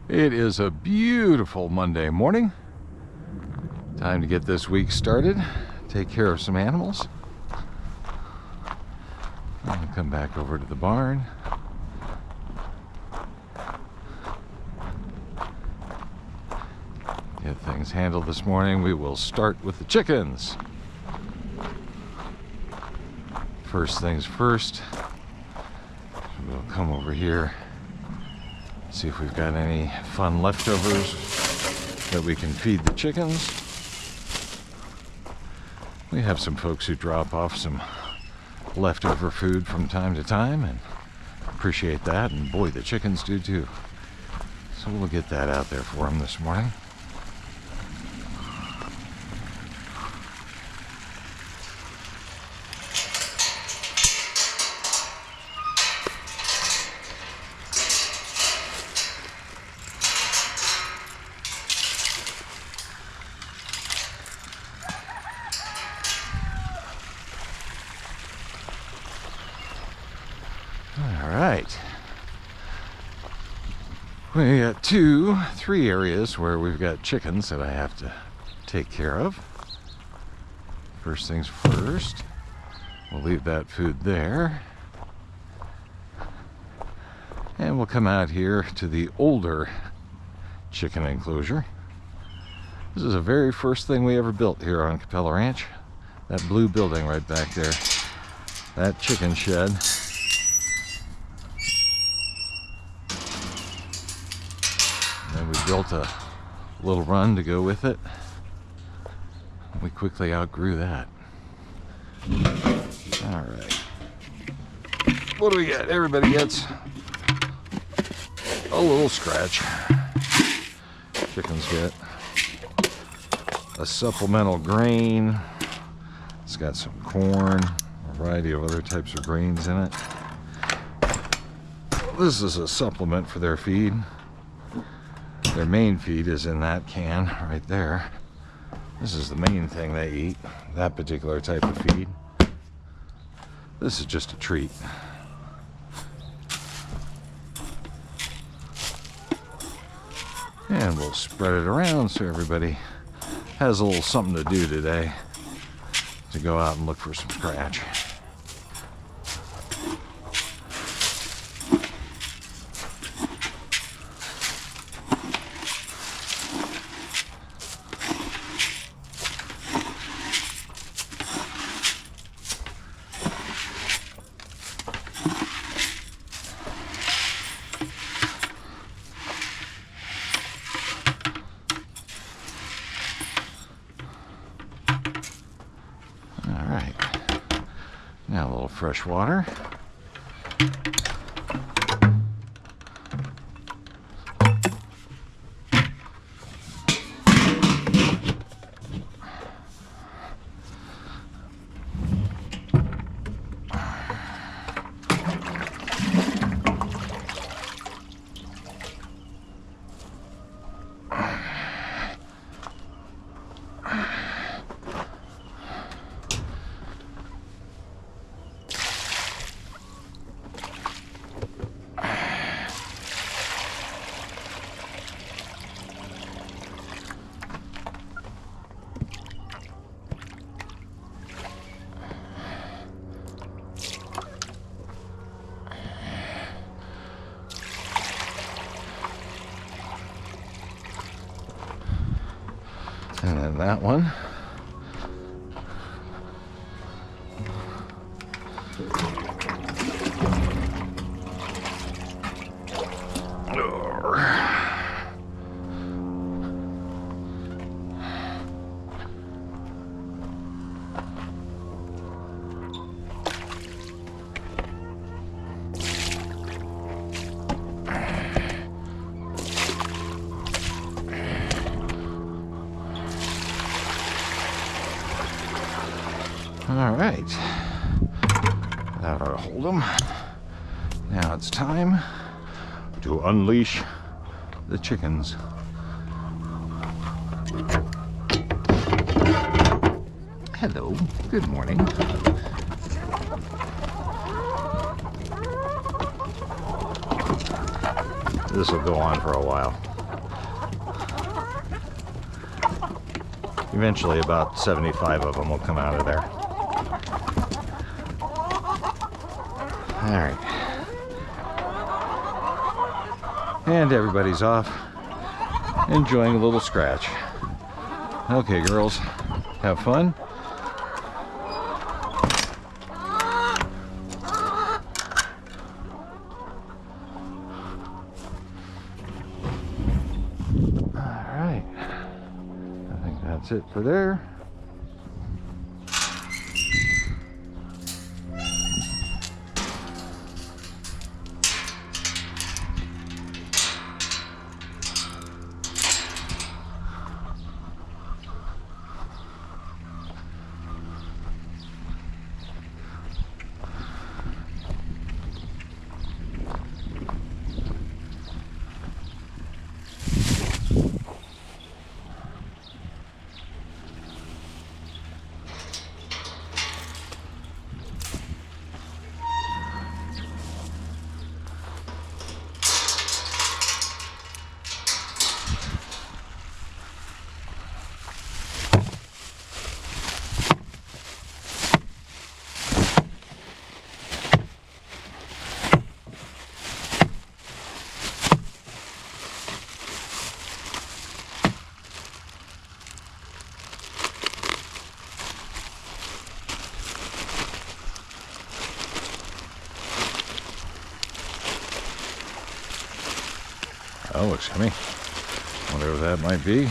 It is a beautiful Monday morning. Time to get this week started. Take care of some animals. I'll come back over to the barn. Get things handled this morning. We will start with the chickens. First things first, we'll come over here, see if we've got any fun leftovers that we can feed the chickens. We have some folks who drop off some leftover food from time to time and appreciate that, and boy, the chickens do too. So we'll get that out there for them this morning. All right. We got 3 areas where we've got chickens that I have to take care of. First things first, we'll leave that food there. And we'll come out here to the older chicken enclosure. This is the very first thing we ever built here on Capella Ranch. That blue building right back there. That chicken shed. And we built a little run to go with it. We quickly outgrew that. All right. What do we got? Everybody gets a little scratch. Chickens get a supplemental grain. It's got some corn, a variety of other types of grains in it. This is a supplement for their feed. Their main feed is in that can right there. This is the main thing they eat, that particular type of feed. This is just a treat. And we'll spread it around so everybody has a little something to do today, to go out and look for some scratch. Now a little fresh water. And then that one. All right, that ought to hold them. Now it's time to unleash the chickens. Hello, good morning. This will go on for a while. Eventually about 75 of them will come out of there. Alright. And everybody's off, enjoying a little scratch. Okay, girls, have fun. Alright. I think that's it for there. Oh, looks yummy. Whatever that might be.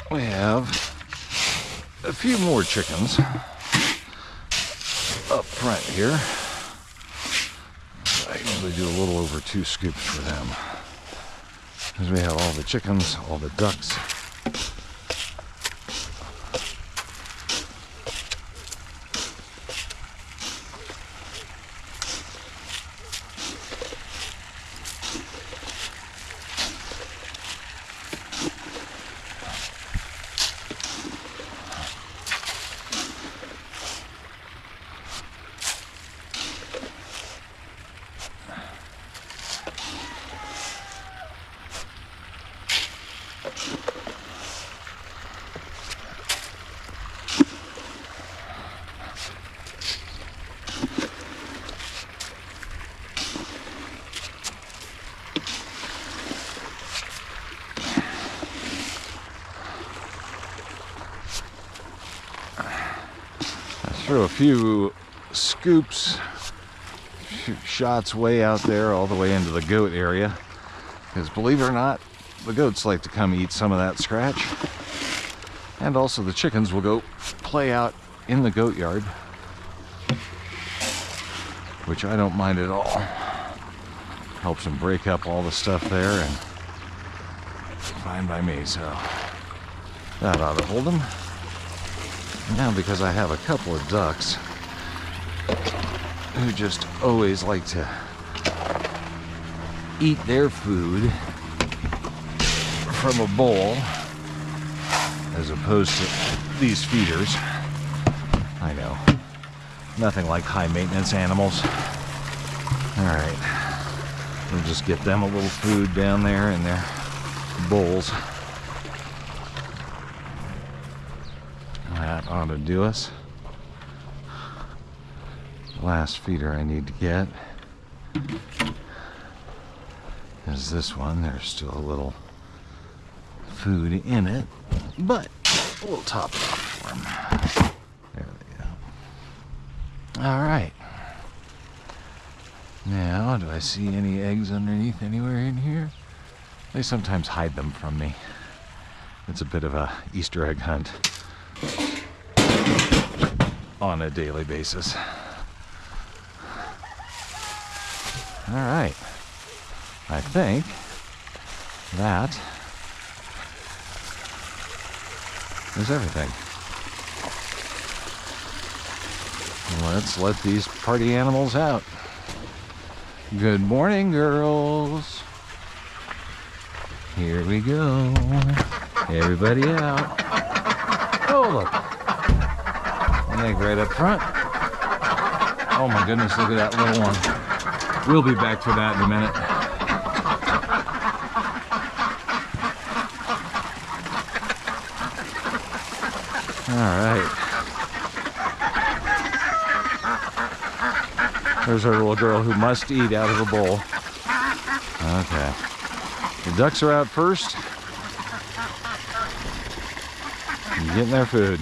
We have a few more chickens up front here. I usually do a little over 2 scoops for them, because we have all the chickens, all the ducks. Throw a few scoops, shots way out there, all the way into the goat area, because believe it or not, the goats like to come eat some of that scratch, and also the chickens will go play out in the goat yard, which I don't mind at all. Helps them break up all the stuff there, and fine by me. So that ought to hold them. Now, because I have a couple of ducks who just always like to eat their food from a bowl as opposed to these feeders. I know, nothing like high maintenance animals. Alright, we'll just get them a little food down there in their bowls. That ought to do us. Last feeder I need to get is this one. There's still a little food in it, but we'll top it off for them. There we go. Alright. Now, do I see any eggs underneath anywhere in here? They sometimes hide them from me. It's a bit of a Easter egg hunt on a daily basis. All right, I think that is everything. Let's let these party animals out. Good morning, girls. Here we go. Everybody out. Oh, look. An egg right up front. Oh my goodness, look at that little one. We'll be back for that in a minute. All right. There's our little girl who must eat out of a bowl. Okay. The ducks are out first. And getting their food.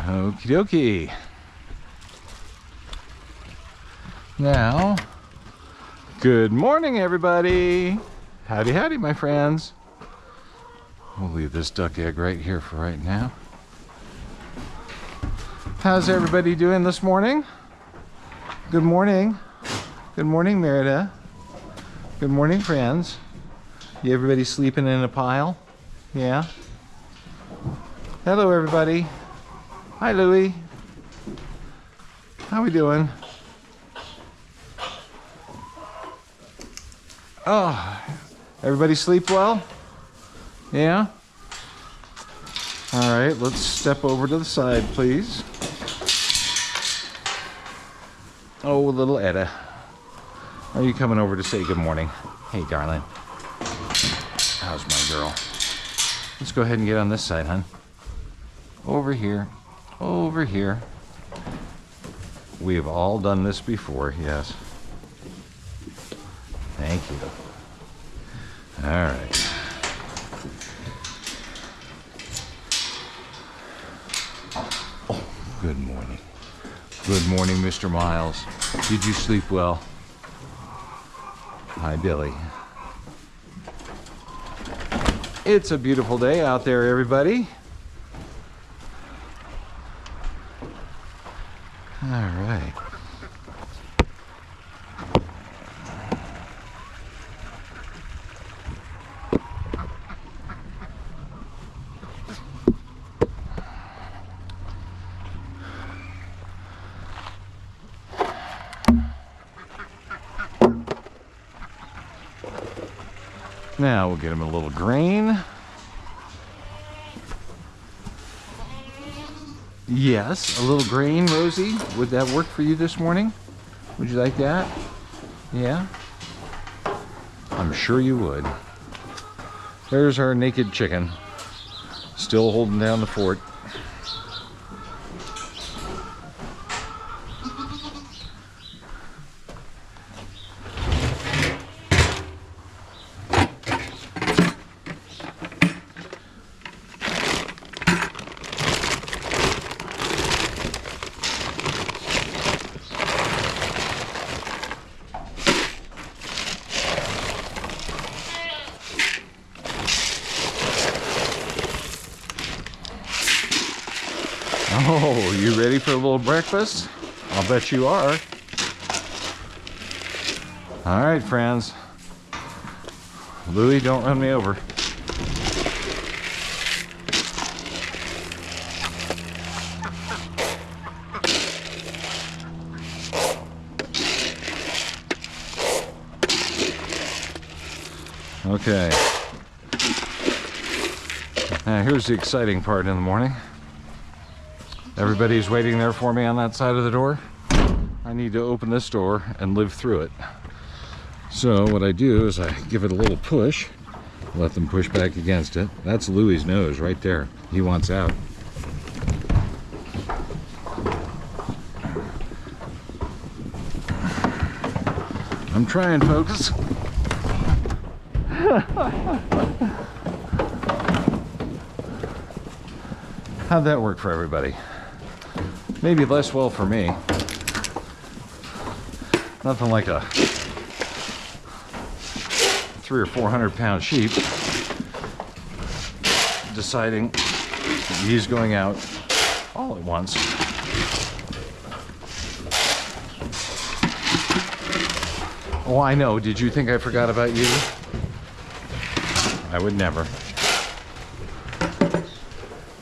Okie dokie. Now, good morning, everybody. Howdy, howdy, my friends. We'll leave this duck egg right here for right now. How's everybody doing this morning? Good morning. Good morning, Merida. Good morning, friends. You everybody sleeping in a pile? Yeah? Hello, everybody. Hi, Louie. How we doing? Oh, everybody sleep well? Yeah? All right, let's step over to the side, please. Oh, little Etta. Are you coming over to say good morning? Hey, darling. How's my girl? Let's go ahead and get on this side, hon. Over here. Over here. We've all done this before, yes. Thank you. All right. Oh, good morning. Good morning, Mr. Miles. Did you sleep well? Hi, Billy. It's a beautiful day out there, everybody. All right. Now we'll get him a little grain. Yes, a little grain, Rosie. Would that work for you this morning? Would you like that? Yeah? I'm sure you would. There's our naked chicken. Still holding down the fort. Oh, you ready for a little breakfast? I'll bet you are. All right, friends. Louie, don't run me over. Okay. Now here's the exciting part in the morning. Everybody's waiting there for me on that side of the door. I need to open this door and live through it. So what I do is I give it a little push, let them push back against it. That's Louie's nose right there. He wants out. I'm trying, folks. How'd that work for everybody? Maybe less well for me. Nothing like a 300 or 400 pound sheep deciding he's going out all at once. Oh, I know. Did you think I forgot about you? I would never.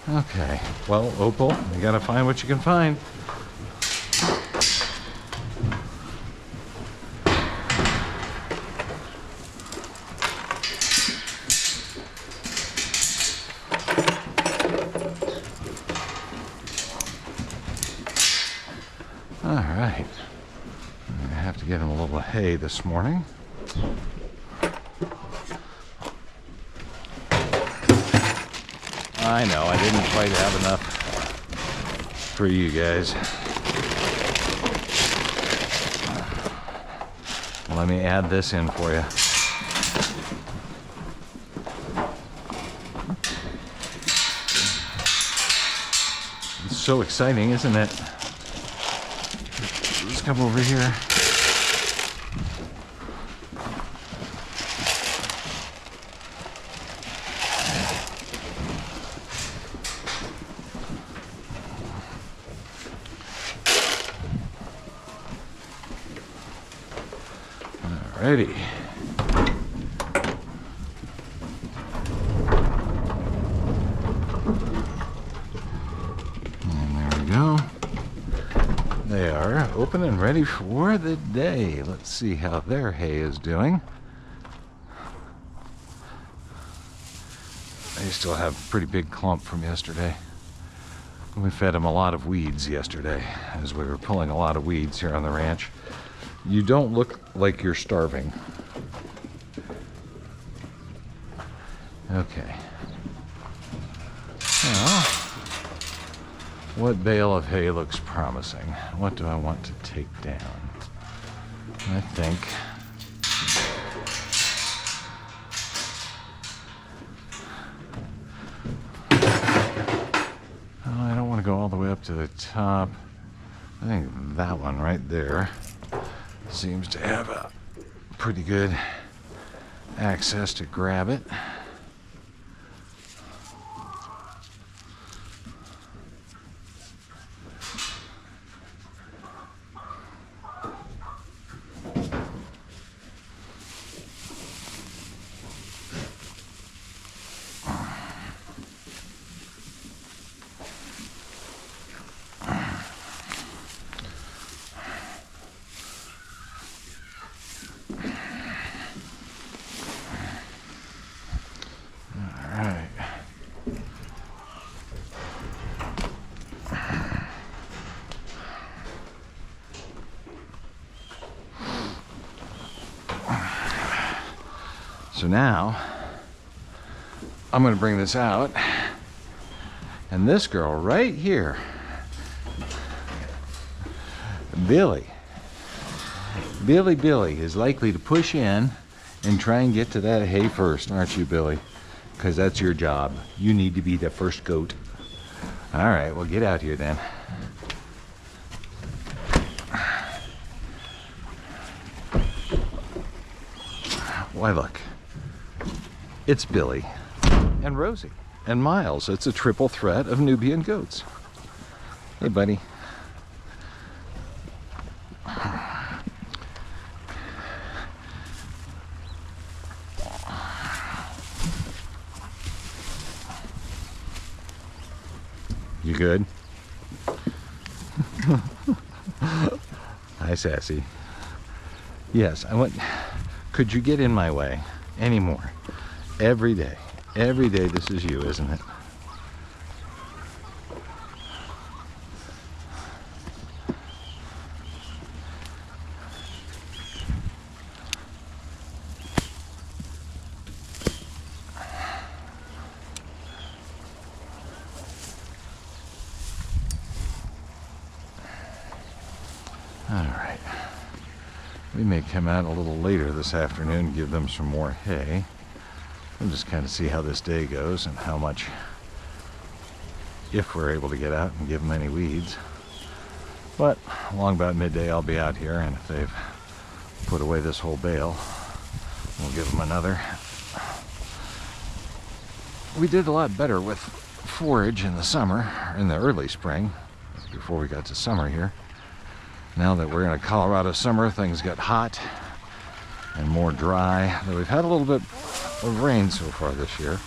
Okay. Well, Opal, you gotta find what you can find. All right. I'm gonna have to get him a little hay this morning. I know, I didn't quite have enough for you guys. Let me add this in for you. It's so exciting, isn't it? Let's come over here. Alrighty. And there we go. They are open and ready for the day. Let's see how their hay is doing. They still have a pretty big clump from yesterday. We fed them a lot of weeds yesterday as we were pulling a lot of weeds here on the ranch. You don't look like you're starving. Okay. Well, what bale of hay looks promising? What do I want to take down? I think I don't want to go all the way up to the top. I think that one right there seems to have a pretty good access to grab it. So now, I'm going to bring this out, and this girl right here, Billy, is likely to push in and try and get to that hay first, aren't you, Billy? Because that's your job. You need to be the first goat. All right, well, get out here then. Why, look. It's Billy and Rosie and Miles. It's a triple threat of Nubian goats. Hey, buddy. You good? Hi, Sassy. Yes, I want... Could you get in my way anymore? Every day this is you, isn't it? All right. We may come out a little later this afternoon, give them some more hay. We'll just kind of see how this day goes and how much if we're able to get out and give them any weeds. But along about midday I'll be out here, and if they've put away this whole bale, we'll give them another. We did a lot better with forage in the summer, in the early spring, before we got to summer here. Now that we're in a Colorado summer, things get hot and more dry. We've had a little bit of rain so far this year.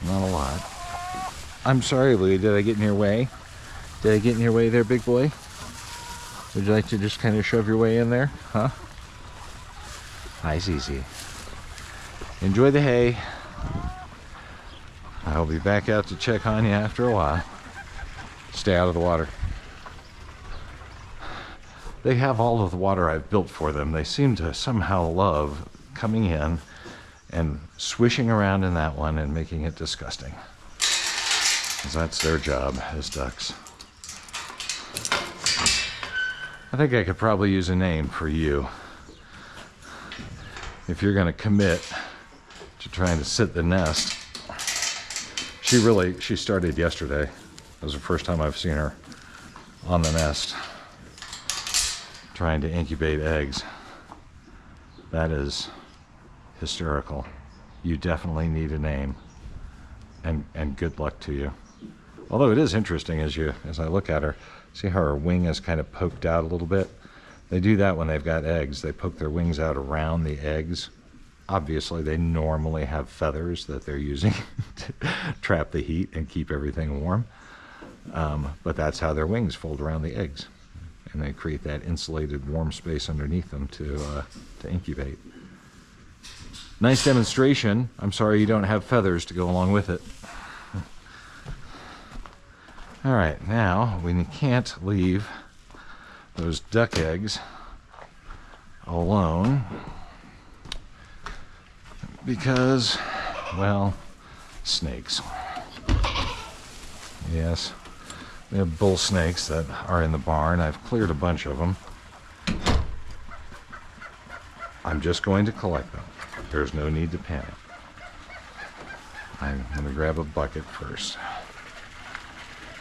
Not a lot. I'm sorry, Louie, did I get in your way? Did I get in your way there, big boy? Would you like to just kind of shove your way in there? Huh? Hi, Cece. Enjoy the hay. I'll be back out to check on you after a while. Stay out of the water. They have all of the water I've built for them. They seem to somehow love coming in and swishing around in that one and making it disgusting. 'Cause that's their job as ducks. I think I could probably use a name for you. If you're going to commit to trying to sit the nest. She started yesterday. It was the first time I've seen her on the nest trying to incubate eggs. That is hysterical. You definitely need a name, and good luck to you. Although it is interesting as I look at her, see how her wing is kind of poked out a little bit? They do that when they've got eggs. They poke their wings out around the eggs. Obviously, they normally have feathers that they're using to trap the heat and keep everything warm. But that's how their wings fold around the eggs. And they create that insulated warm space underneath them to incubate. Nice demonstration. I'm sorry you don't have feathers to go along with it. All right, now we can't leave those duck eggs alone because, well, snakes. Yes, we have bull snakes that are in the barn. I've cleared a bunch of them. I'm just going to collect them. There's no need to panic. I'm going to grab a bucket first.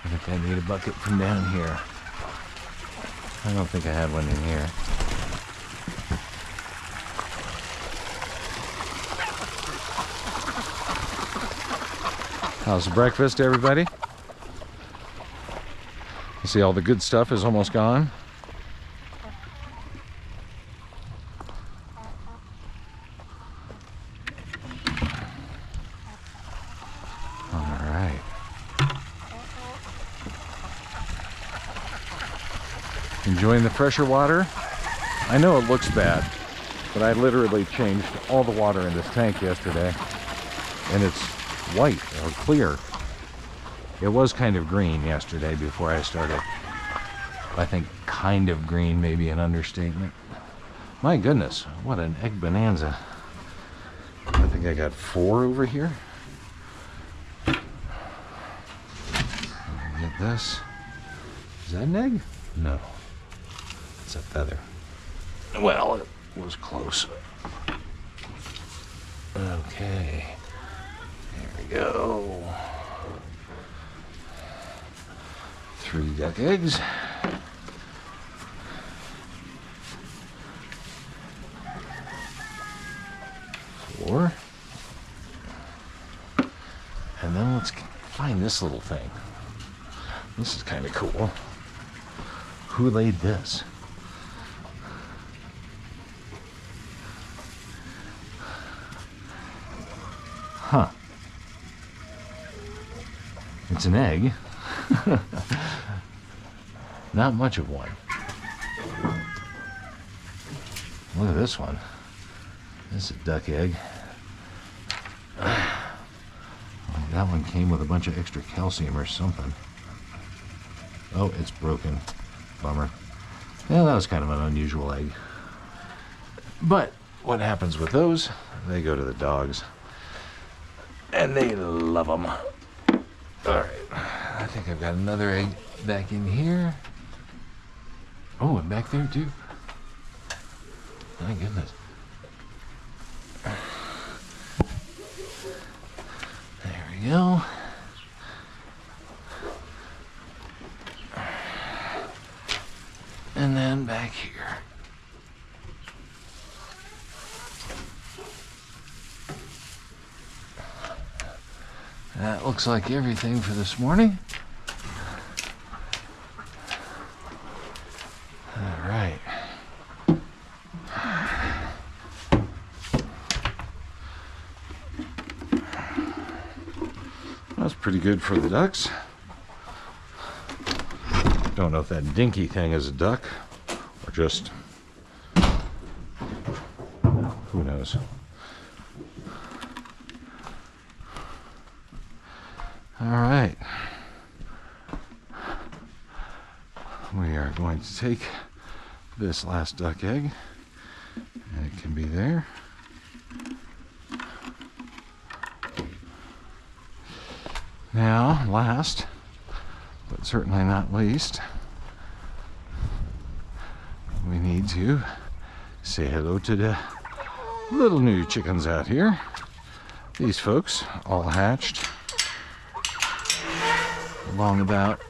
I think I need a bucket from down here. I don't think I had one in here. How's breakfast, everybody? You see all the good stuff is almost gone. Enjoying the fresher water? I know it looks bad, but I literally changed all the water in this tank yesterday, and it's white or clear. It was kind of green yesterday before I started. I think kind of green may be an understatement. My goodness, what an egg bonanza. I think I got 4 over here. Get this. Is that an egg? No. It's a feather. Well, it was close. Okay. There we go. 3 duck eggs. 4. And then let's find this little thing. This is kind of cool. Who laid this? Huh. It's an egg. Not much of one. Look at this one. This is a duck egg. That one came with a bunch of extra calcium or something. Oh, it's broken. Bummer. Yeah, that was kind of an unusual egg. But what happens with those? They go to the dogs. And they love them. Alright. I think I've got another egg back in here. Oh, and back there too. My goodness. There we go. That looks like everything for this morning. All right. That's pretty good for the ducks. Don't know if that dinky thing is a duck or just, who knows. All right. We are going to take this last duck egg, and it can be there. Now, last, but certainly not least, we need to say hello to the little new chickens out here. These folks all hatched along about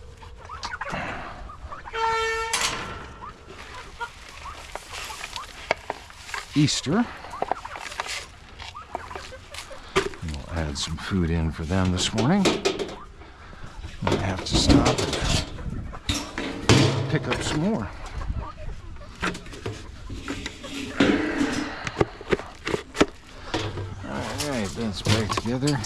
Easter. We'll add some food in for them this morning. I have to stop and pick up some more. Alright, that's back together.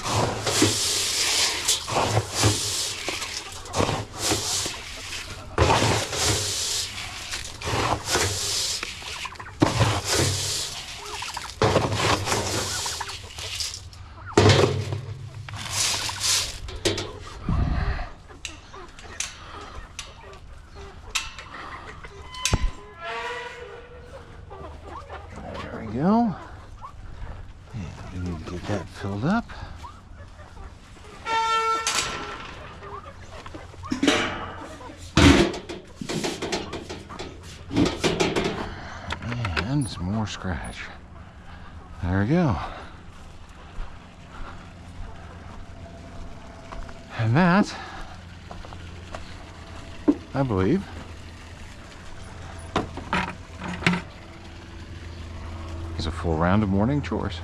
Go. And we need to get that filled up. And some more scratch. There we go. And that, I believe, is a full round of morning chores.